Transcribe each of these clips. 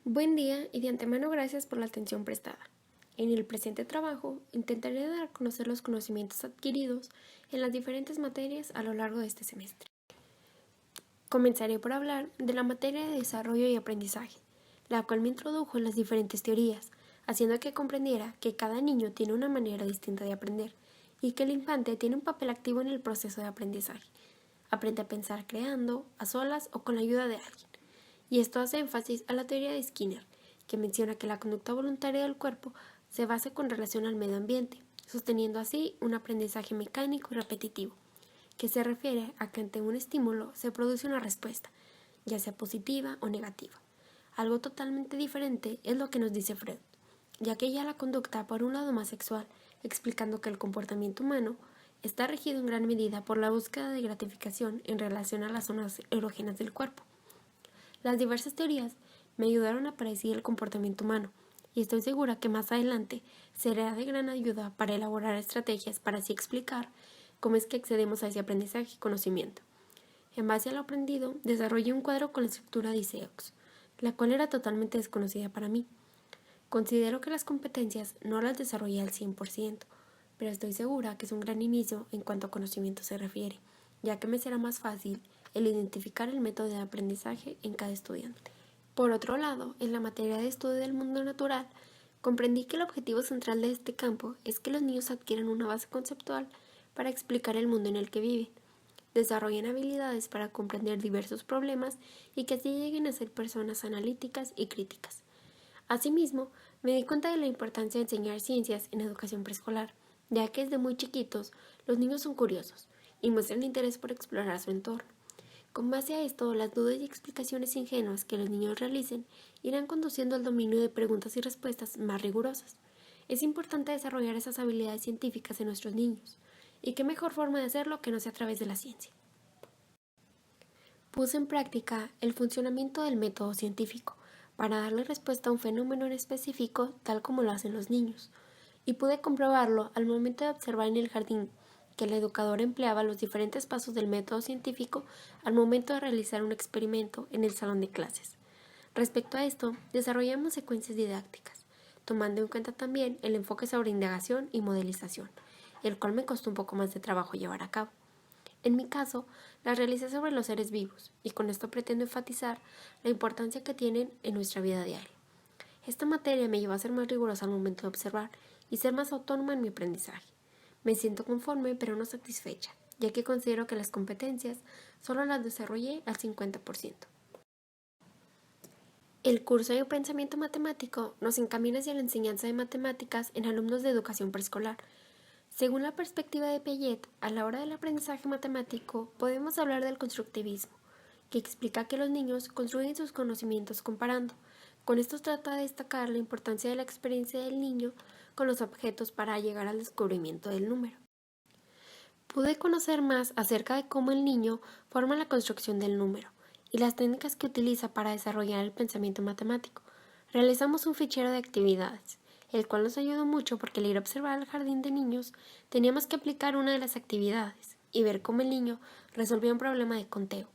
Buen día y de antemano gracias por la atención prestada. En el presente trabajo intentaré dar a conocer los conocimientos adquiridos en las diferentes materias a lo largo de este semestre. Comenzaré por hablar de la materia de desarrollo y aprendizaje, la cual me introdujo en las diferentes teorías, haciendo que comprendiera que cada niño tiene una manera distinta de aprender y que el infante tiene un papel activo en el proceso de aprendizaje. Aprende a pensar creando, a solas o con la ayuda de alguien. Y esto hace énfasis a la teoría de Skinner, que menciona que la conducta voluntaria del cuerpo se basa con relación al medio ambiente, sosteniendo así un aprendizaje mecánico y repetitivo, que se refiere a que ante un estímulo se produce una respuesta, ya sea positiva o negativa. Algo totalmente diferente es lo que nos dice Freud, ya que ya la conducta por un lado más sexual, explicando que el comportamiento humano está regido en gran medida por la búsqueda de gratificación en relación a las zonas erógenas del cuerpo. Las diversas teorías me ayudaron a predecir el comportamiento humano y estoy segura que más adelante será de gran ayuda para elaborar estrategias para así explicar cómo es que accedemos a ese aprendizaje y conocimiento. En base a lo aprendido, desarrollé un cuadro con la estructura de ISEOX, la cual era totalmente desconocida para mí. Considero que las competencias no las desarrollé al 100%, pero estoy segura que es un gran inicio en cuanto a conocimiento se refiere, ya que me será más fácil el identificar el método de aprendizaje en cada estudiante. Por otro lado, en la materia de estudio del mundo natural, comprendí que el objetivo central de este campo es que los niños adquieran una base conceptual para explicar el mundo en el que viven, desarrollen habilidades para comprender diversos problemas y que así lleguen a ser personas analíticas y críticas. Asimismo, me di cuenta de la importancia de enseñar ciencias en educación preescolar, ya que desde muy chiquitos los niños son curiosos y muestran interés por explorar su entorno. Con base a esto, las dudas y explicaciones ingenuas que los niños realicen irán conduciendo al dominio de preguntas y respuestas más rigurosas. Es importante desarrollar esas habilidades científicas en nuestros niños, y qué mejor forma de hacerlo que no sea a través de la ciencia. Puse en práctica el funcionamiento del método científico para darle respuesta a un fenómeno en específico tal como lo hacen los niños, y pude comprobarlo al momento de observar en el jardín que el educador empleaba los diferentes pasos del método científico al momento de realizar un experimento en el salón de clases. Respecto a esto, desarrollamos secuencias didácticas, tomando en cuenta también el enfoque sobre indagación y modelización, el cual me costó un poco más de trabajo llevar a cabo. En mi caso, las realicé sobre los seres vivos, y con esto pretendo enfatizar la importancia que tienen en nuestra vida diaria. Esta materia me llevó a ser más rigurosa al momento de observar y ser más autónoma en mi aprendizaje. Me siento conforme pero no satisfecha, ya que considero que las competencias solo las desarrollé al 50%. El curso de pensamiento matemático nos encamina hacia la enseñanza de matemáticas en alumnos de educación preescolar. Según la perspectiva de Piaget, a la hora del aprendizaje matemático podemos hablar del constructivismo, que explica que los niños construyen sus conocimientos comparando. Con esto trata de destacar la importancia de la experiencia del niño con los objetos para llegar al descubrimiento del número. Pude conocer más acerca de cómo el niño forma la construcción del número y las técnicas que utiliza para desarrollar el pensamiento matemático. Realizamos un fichero de actividades, el cual nos ayudó mucho porque al ir a observar al jardín de niños teníamos que aplicar una de las actividades y ver cómo el niño resolvía un problema de conteo.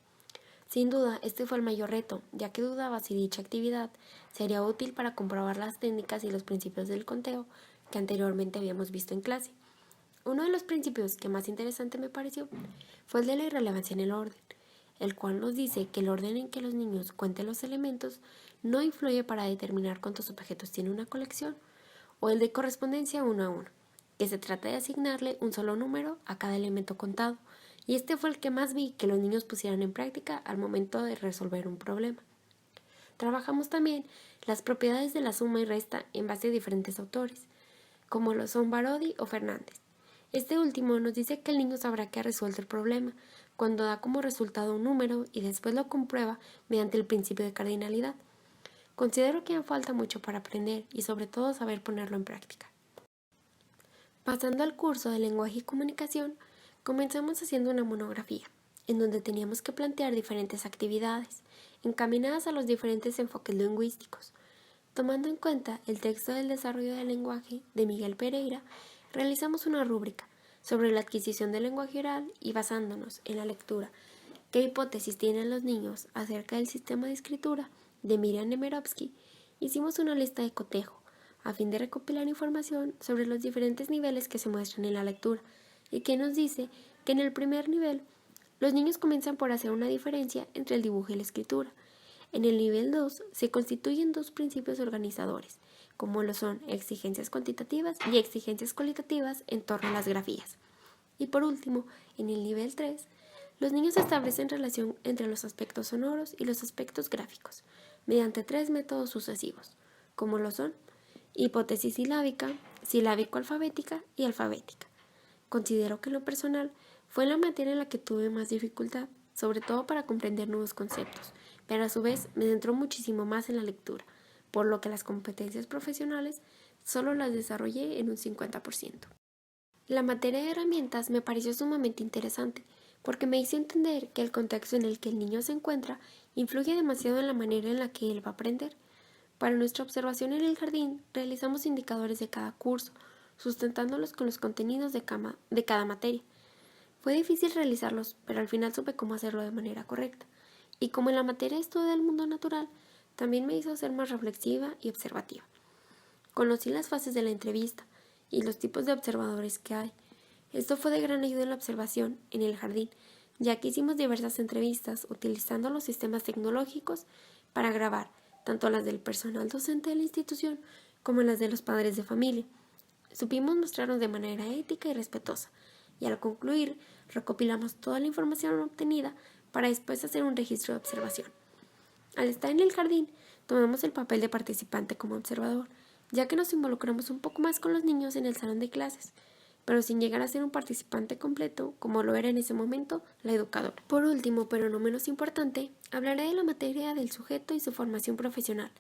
Sin duda, este fue el mayor reto, ya que dudaba si dicha actividad sería útil para comprobar las técnicas y los principios del conteo que anteriormente habíamos visto en clase. Uno de los principios que más interesante me pareció fue el de la irrelevancia en el orden, el cual nos dice que el orden en que los niños cuenten los elementos no influye para determinar cuántos objetos tiene una colección, o el de correspondencia uno a uno, que se trata de asignarle un solo número a cada elemento contado, y este fue el que más vi que los niños pusieran en práctica al momento de resolver un problema. Trabajamos también las propiedades de la suma y resta en base a diferentes autores, como lo son Barodi o Fernández. Este último nos dice que el niño sabrá que ha resuelto el problema cuando da como resultado un número y después lo comprueba mediante el principio de cardinalidad. Considero que aún falta mucho para aprender y sobre todo saber ponerlo en práctica. Pasando al curso de lenguaje y comunicación, comenzamos haciendo una monografía, en donde teníamos que plantear diferentes actividades, encaminadas a los diferentes enfoques lingüísticos. Tomando en cuenta el texto del desarrollo del lenguaje de Miguel Pereira, realizamos una rúbrica sobre la adquisición del lenguaje oral y basándonos en la lectura qué hipótesis tienen los niños acerca del sistema de escritura de Miriam Nemirovsky hicimos una lista de cotejo, a fin de recopilar información sobre los diferentes niveles que se muestran en la lectura, y que nos dice que en el primer nivel los niños comienzan por hacer una diferencia entre el dibujo y la escritura. En el nivel 2 se constituyen dos principios organizadores, como lo son exigencias cuantitativas y exigencias cualitativas en torno a las grafías. Y por último, en el nivel 3, los niños establecen relación entre los aspectos sonoros y los aspectos gráficos, mediante 3 métodos sucesivos, como lo son hipótesis silábica, silábico-alfabética y alfabética. Considero que en lo personal fue la materia en la que tuve más dificultad, sobre todo para comprender nuevos conceptos, pero a su vez me adentró muchísimo más en la lectura, por lo que las competencias profesionales solo las desarrollé en un 50%. La materia de herramientas me pareció sumamente interesante, porque me hizo entender que el contexto en el que el niño se encuentra influye demasiado en la manera en la que él va a aprender. Para nuestra observación en el jardín, realizamos indicadores de cada curso, sustentándolos con los contenidos de cada materia. Fue difícil realizarlos, pero al final supe cómo hacerlo de manera correcta. Y como en la materia de estudio del mundo natural, también me hizo ser más reflexiva y observativa. Conocí las fases de la entrevista y los tipos de observadores que hay. Esto fue de gran ayuda en la observación en el jardín, ya que hicimos diversas entrevistas utilizando los sistemas tecnológicos para grabar tanto las del personal docente de la institución como las de los padres de familia. Supimos mostrarnos de manera ética y respetuosa, y al concluir recopilamos toda la información obtenida para después hacer un registro de observación. Al estar en el jardín, tomamos el papel de participante como observador, ya que nos involucramos un poco más con los niños en el salón de clases, pero sin llegar a ser un participante completo, como lo era en ese momento la educadora. Por último, pero no menos importante, hablaré de la materia del sujeto y su formación profesional,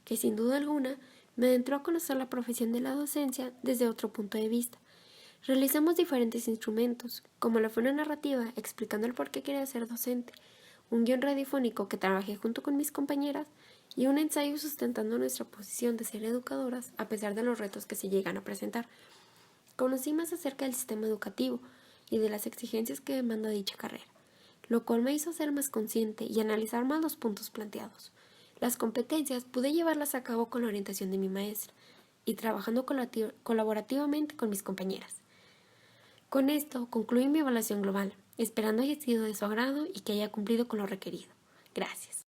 que sin duda alguna me adentró a conocer la profesión de la docencia desde otro punto de vista. Realizamos diferentes instrumentos, como la fononarrativa explicando el por qué quería ser docente, un guión radiofónico que trabajé junto con mis compañeras y un ensayo sustentando nuestra posición de ser educadoras a pesar de los retos que se llegan a presentar. Conocí más acerca del sistema educativo y de las exigencias que demanda dicha carrera, lo cual me hizo ser más consciente y analizar más los puntos planteados. Las competencias pude llevarlas a cabo con la orientación de mi maestra y trabajando colaborativamente con mis compañeras. Con esto concluí mi evaluación global, esperando haya sido de su agrado y que haya cumplido con lo requerido. Gracias.